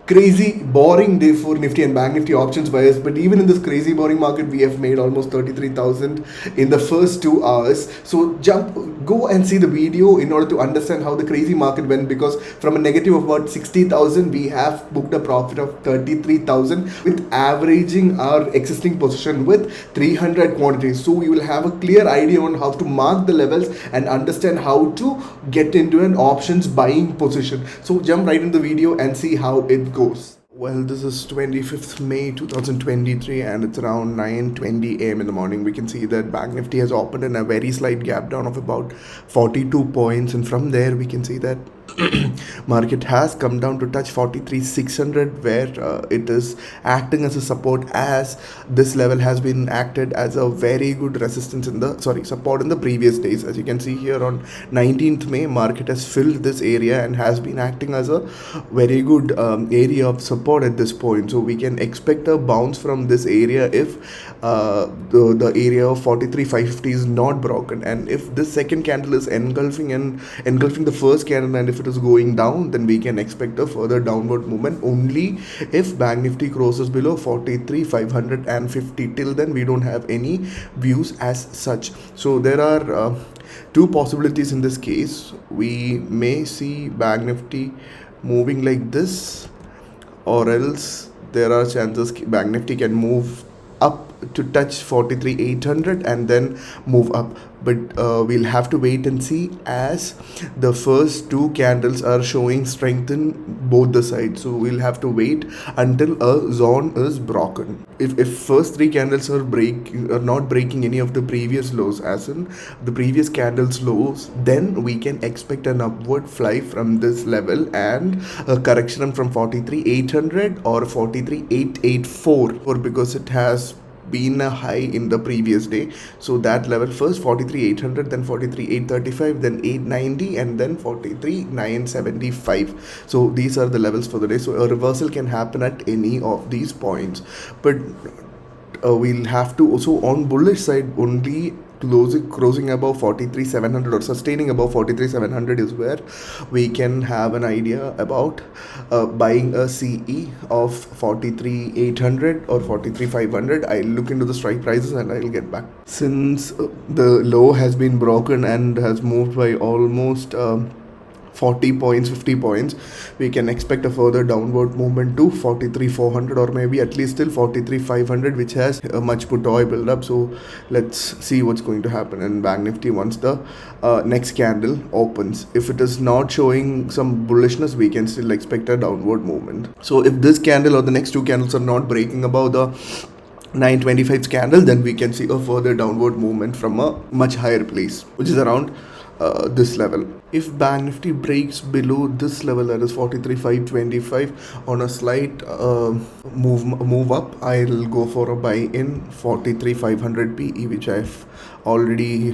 crazy boring day for Nifty and Bank Nifty options buyers. But even in this crazy boring market, we have made almost 33,000 in the first 2 hours. So go and see the video in order to understand how the crazy market went, because from a negative of about 60,000 we have booked a profit of 33,000 with averaging our existing position with 300 quantities. So we will have a clear idea on how to mark the levels and understand how to get into an options buying position. So jump right into the video and see how it goes. Well, this is 25th May 2023 and it's around 9:20 a.m. in the morning. We can see that Bank Nifty has opened in a very slight gap down of about 42 points, and from there we can see that market has come down to touch 43,600, where it is acting as a support, as this level has been acted as a very good resistance in the support in the previous days. As you can see here on 19th May, market has filled this area and has been acting as a very good area of support at this point. So we can expect a bounce from this area if the area of 43,550 is not broken, and if this second candle is engulfing the first candle, and if it is going down, then we can expect a further downward movement only if Bank Nifty crosses below 43,550. Till then we don't have any views as such. So there are two possibilities in this case. We may see Bank Nifty moving like this, or else there are chances Bank Nifty can move up to touch 43,800 and then move up, but we'll have to wait and see, as the first two candles are showing strength in both the sides. So we'll have to wait until a zone is broken. If first three candles are not breaking any of the previous lows, as in the previous candles lows, then we can expect an upward fly from this level and a correction from 43,800 or 43,884, or because it has been a high in the previous day. So that level first 43,800, then 43,835, then 890, and then 43,975. So these are the levels for the day. So a reversal can happen at any of these points, but we'll have to also, on bullish side, only closing above 43,700 or sustaining above 43,700 is where we can have an idea about buying a CE of 43,800 or 43,500. I'll look into the strike prices and I'll get back. Since the low has been broken and has moved by almost 40 points, 50 points, we can expect a further downward movement to 43,400 or maybe at least till 43,500, which has a much put oil build up. So let's see what's going to happen in Bank Nifty once the next candle opens. If it is not showing some bullishness, we can still expect a downward movement. So if this candle or the next two candles are not breaking above the 925 candle, then we can see a further downward movement from a much higher place, which is around this level. If Bank Nifty breaks below this level, that is 43,525, on a slight move up, I'll go for a buy in 43,500 PE, which I've already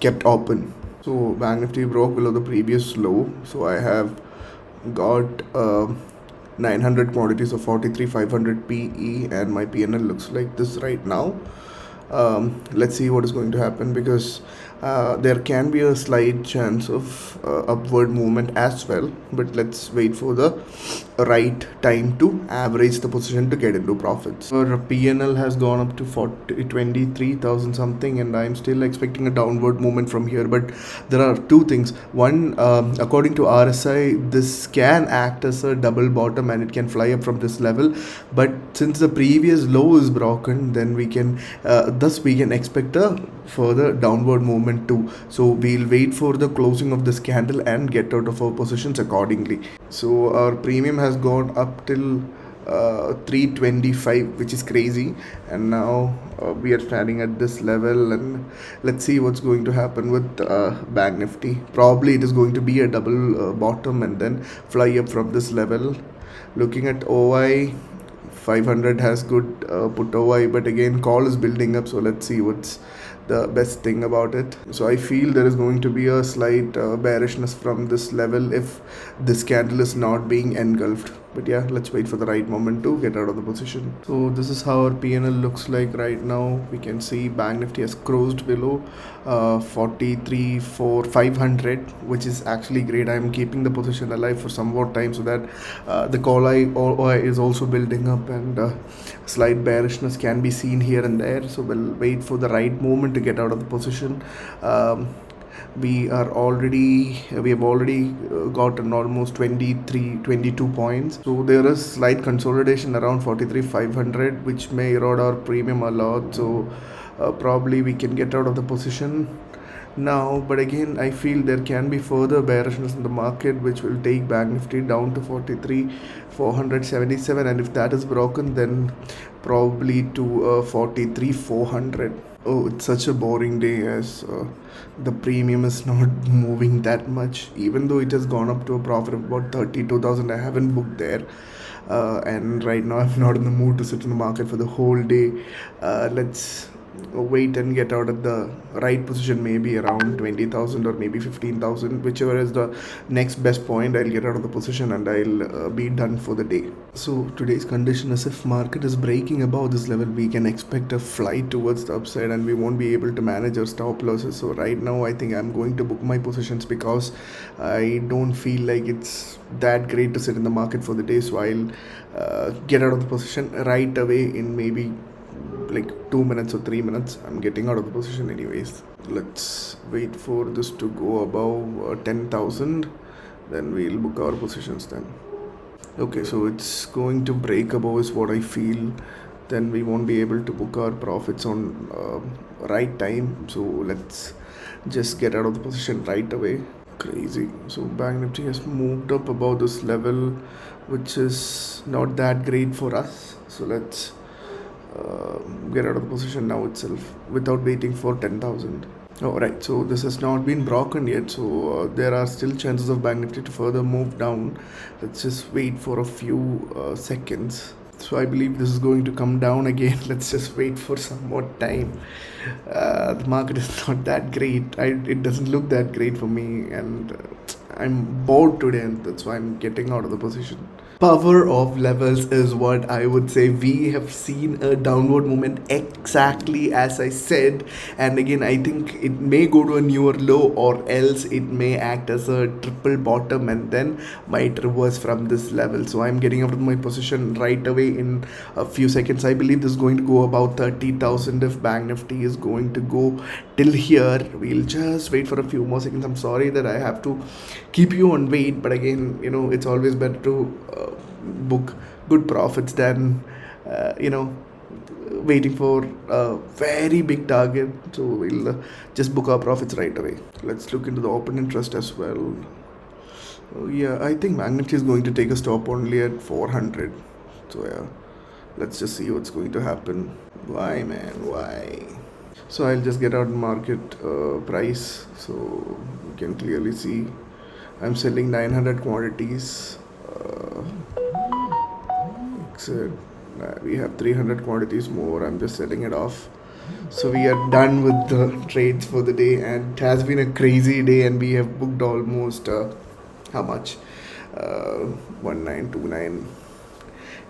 kept open. So Bank Nifty broke below the previous low, so I have got 900 quantities of 43,500 PE, and my PNL looks like this right now. Let's see what is going to happen, because there can be a slight chance of upward movement as well, but let's wait for the right time to average the position to get into profits. Our PNL has gone up to 23,000 something, and I'm still expecting a downward movement from here. But there are two things. One, according to RSI, this can act as a double bottom and it can fly up from this level, but since the previous low is broken, then we can thus we can expect a further downward movement too. So we'll wait for the closing of this candle and get out of our positions accordingly. So our premium has gone up till 325, which is crazy, and now we are standing at this level, and let's see what's going to happen with Bank Nifty. Probably it is going to be a double bottom and then fly up from this level. Looking at OI, 500 has good put OI, but again call is building up, so let's see what's the best thing about it. So I feel there is going to be a slight bearishness from this level if this candle is not being engulfed. But yeah, let's wait for the right moment to get out of the position. So this is how our PNL looks like right now. We can see Bank Nifty has closed below 43,500, which is actually great. I'm keeping the position alive for some more time so that the call OI is also building up, and slight bearishness can be seen here and there. So we'll wait for the right moment to get out of the position. We have already gotten almost 22 points, so there is slight consolidation around 43,500, which may erode our premium a lot. So probably we can get out of the position now, but again I feel there can be further bearishness in the market, which will take Bank Nifty down to 43,477, and if that is broken, then probably to 43,400. Oh, it's such a boring day, as the premium is not moving that much, even though it has gone up to a profit of about 32,000. I haven't booked there, and right now I'm not in the mood to sit in the market for the whole day. Let's wait and get out of the right position, maybe around 20,000 or maybe 15,000, whichever is the next best point. I'll get out of the position and I'll be done for the day. So today's condition is, if market is breaking above this level, we can expect a flight towards the upside and we won't be able to manage our stop losses. So right now I think I'm going to book my positions because I don't feel like it's that great to sit in the market for the day. So I'll get out of the position right away in maybe like 2 minutes or 3 minutes. I'm getting out of the position anyways. Let's wait for this to go above 10,000, then we'll book our positions then. Okay, so it's going to break above is what I feel. Then we won't be able to book our profits on right time. So let's just get out of the position right away. Crazy. So Bank Nifty has moved up above this level, which is not that great for us. So let's get out of the position now itself without waiting for 10,000. Alright, so this has not been broken yet, so there are still chances of Bank Nifty to further move down. Let's just wait for a few seconds. So I believe this is going to come down again. Let's just wait for some more time. The market is not that great. It doesn't look that great for me, and I'm bored today, and that's why I'm getting out of the position. Power of levels is what I would say. We have seen a downward movement exactly as I said, and again I think it may go to a newer low, or else it may act as a triple bottom and then might reverse from this level. So I'm getting out of my position right away in a few seconds. I believe this is going to go about 30,000 if Bank Nifty is going to go till here. We'll just wait for a few more seconds. I'm sorry that I have to keep you on wait, but again, it's always better to book good profits than waiting for a very big target. So we'll just book our profits right away. Let's look into the open interest as well. Yeah, I think Bank Nifty is going to take a stop only at 400. So yeah, let's just see what's going to happen. Why, man, why? So I'll just get out market price, so you can clearly see I'm selling 900 quantities. We have 300 quantities more. I'm just selling it off. So we are done with the trades for the day, and it has been a crazy day, and we have booked almost how much? 1929.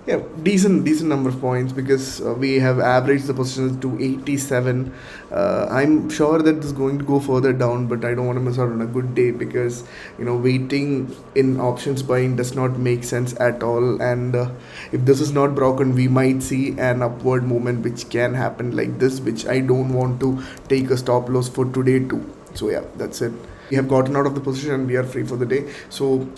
Yeah, decent number of points, because we have averaged the positions to 87. I'm sure that this is going to go further down, but I don't want to miss out on a good day, because waiting in options buying does not make sense at all. And if this is not broken, we might see an upward movement, which can happen like this, which I don't want to take a stop loss for today too. So yeah, that's it. We have gotten out of the position and we are free for the day. So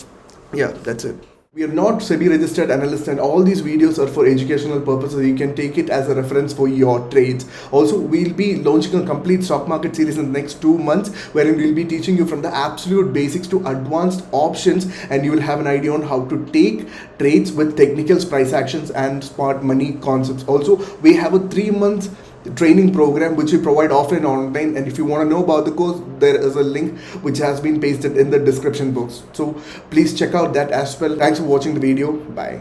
yeah, that's it. We are not SEBI registered analysts, and all these videos are for educational purposes. You can take it as a reference for your trades. Also, we'll be launching a complete stock market series in the next 2 months, wherein we'll be teaching you from the absolute basics to advanced options, and you will have an idea on how to take trades with technicals, price actions, and smart money concepts. Also, we have a 3 months training program which we provide offline and online, and if you want to know about the course, there is a link which has been pasted in the description box, so please check out that as well. Thanks for watching the video. Bye.